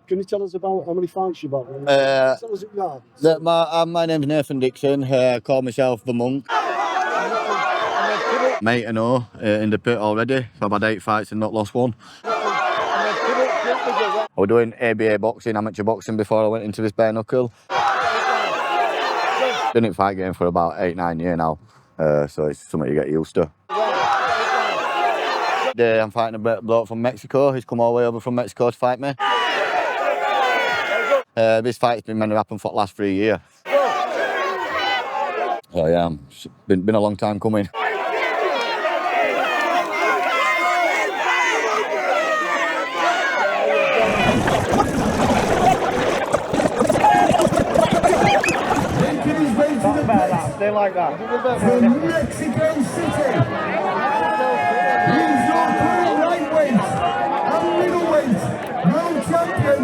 Can you tell us about how many fights you've had? Tell us who you are. My name's Nathan Dixon. I call myself the Monk. Mate, I know, in the pit already. So I've had 8 fights and not lost one. I was doing ABA boxing, amateur boxing, before I went into this bare knuckle. Been in fight game for about 8-9 years now, so it's something you get used to. Today I'm fighting a bloke from Mexico. He's come all the way over from Mexico to fight me. This fight's been meant to happen for the last 3 years. So yeah, it's been a long time coming. Stay like that. From Mexico City, he's your current lightweight and middleweight world champion,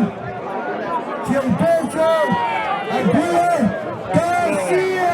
Gilberto Aguilar Garcia.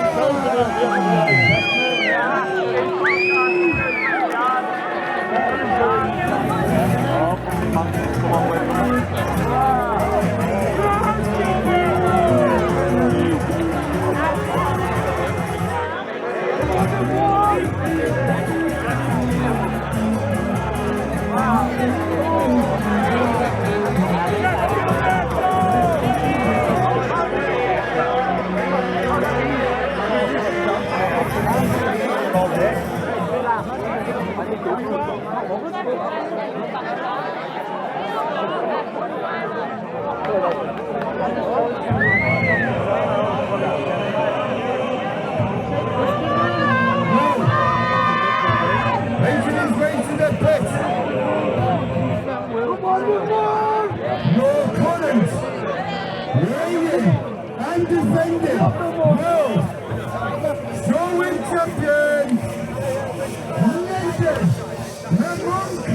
And defending world throwing champion, legend, the Monk,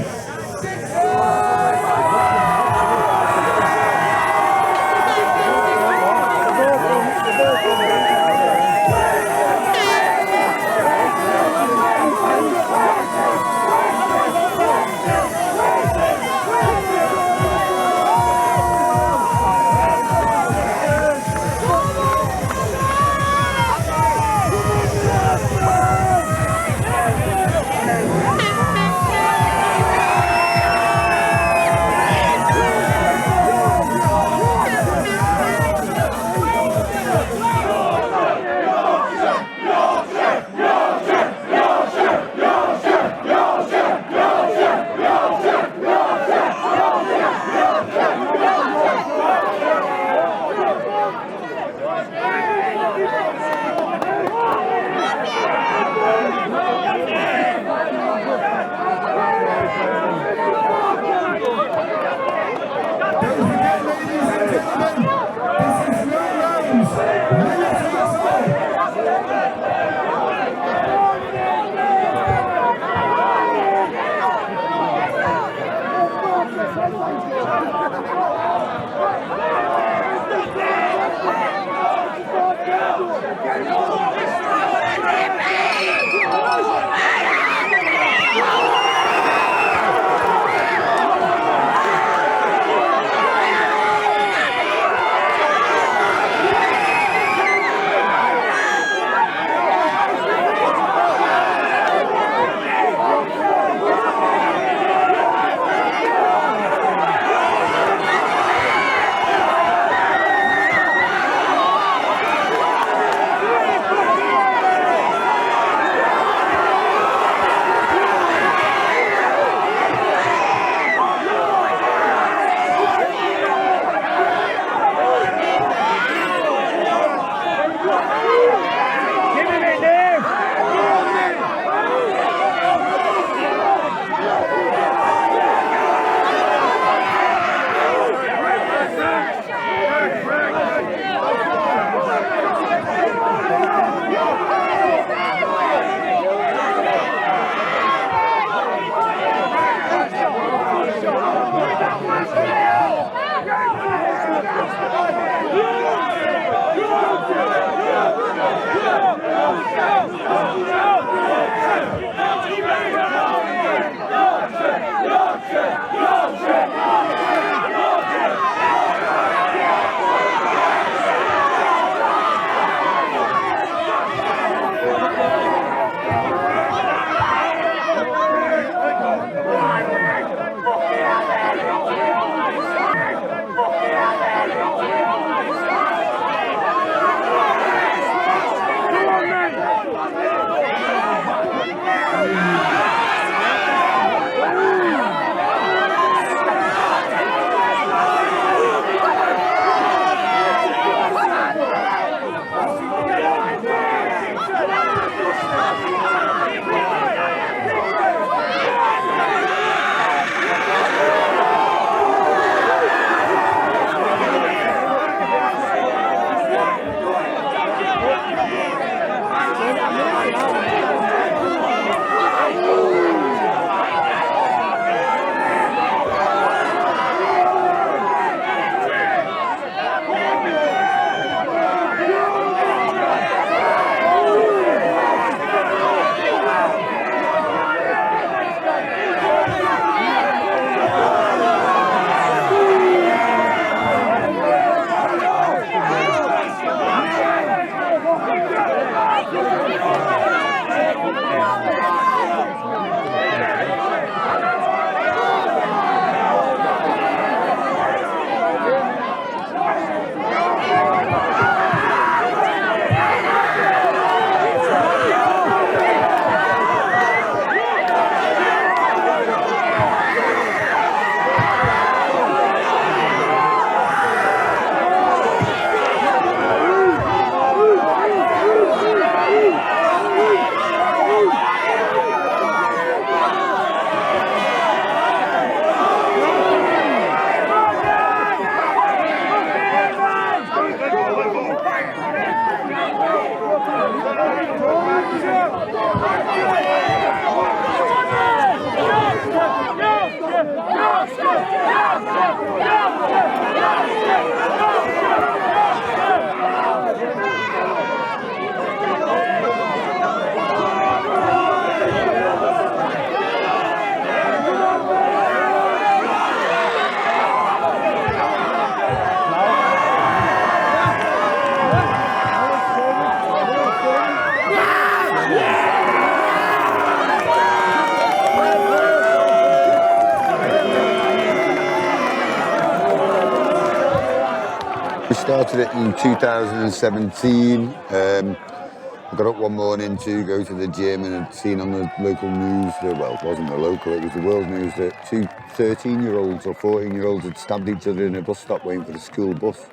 started it in 2017. I got up one morning to go to the gym and had seen on the local news, well, it wasn't the local, it was the world news, that two 13-year-olds or 14-year-olds had stabbed each other in a bus stop waiting for the school bus.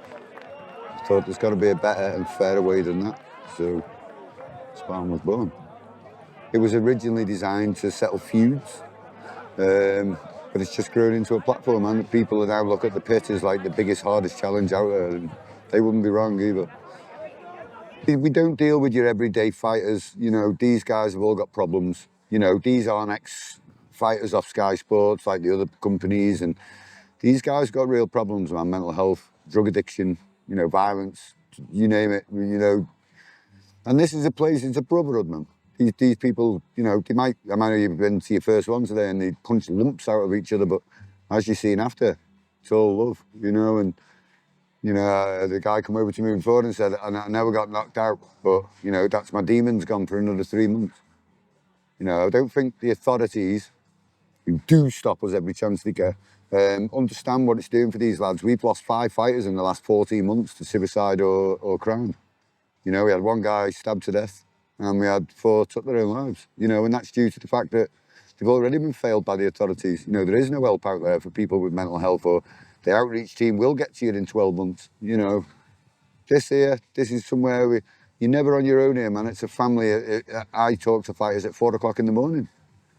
I thought there's got to be a better and fairer way than that, so Spartan was born. It was originally designed to settle feuds, but it's just grown into a platform, and people now look at the pit as like the biggest, hardest challenge out there, and they wouldn't be wrong either. We don't deal with your everyday fighters. You know, these guys have all got problems. You know, these aren't ex-fighters off Sky Sports like the other companies, and these guys got real problems, man. Mental health, drug addiction, you know, violence, you name it, you know. And this is a place, it's a brotherhood, man. These people, you know, I might have been to your first one today and they punch lumps out of each other, but as you've seen after, it's all love, you know. And you know, the guy come over to me before and said, I never got knocked out, but, you know, that's my demons gone for another 3 months. You know, I don't think the authorities, who do stop us every chance they get, understand what it's doing for these lads. We've lost 5 fighters in the last 14 months to suicide or crime. You know, we had 1 guy stabbed to death and we had 4 took their own lives, you know, and that's due to the fact that they've already been failed by the authorities. You know, there is no help out there for people with mental health, or the outreach team will get to you in 12 months, you know. This is somewhere you're never on your own here, man. It's a family. I talk to fighters at 4 o'clock in the morning.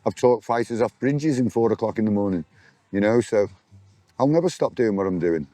I've talked fighters off bridges in 4 o'clock in the morning, you know, so I'll never stop doing what I'm doing.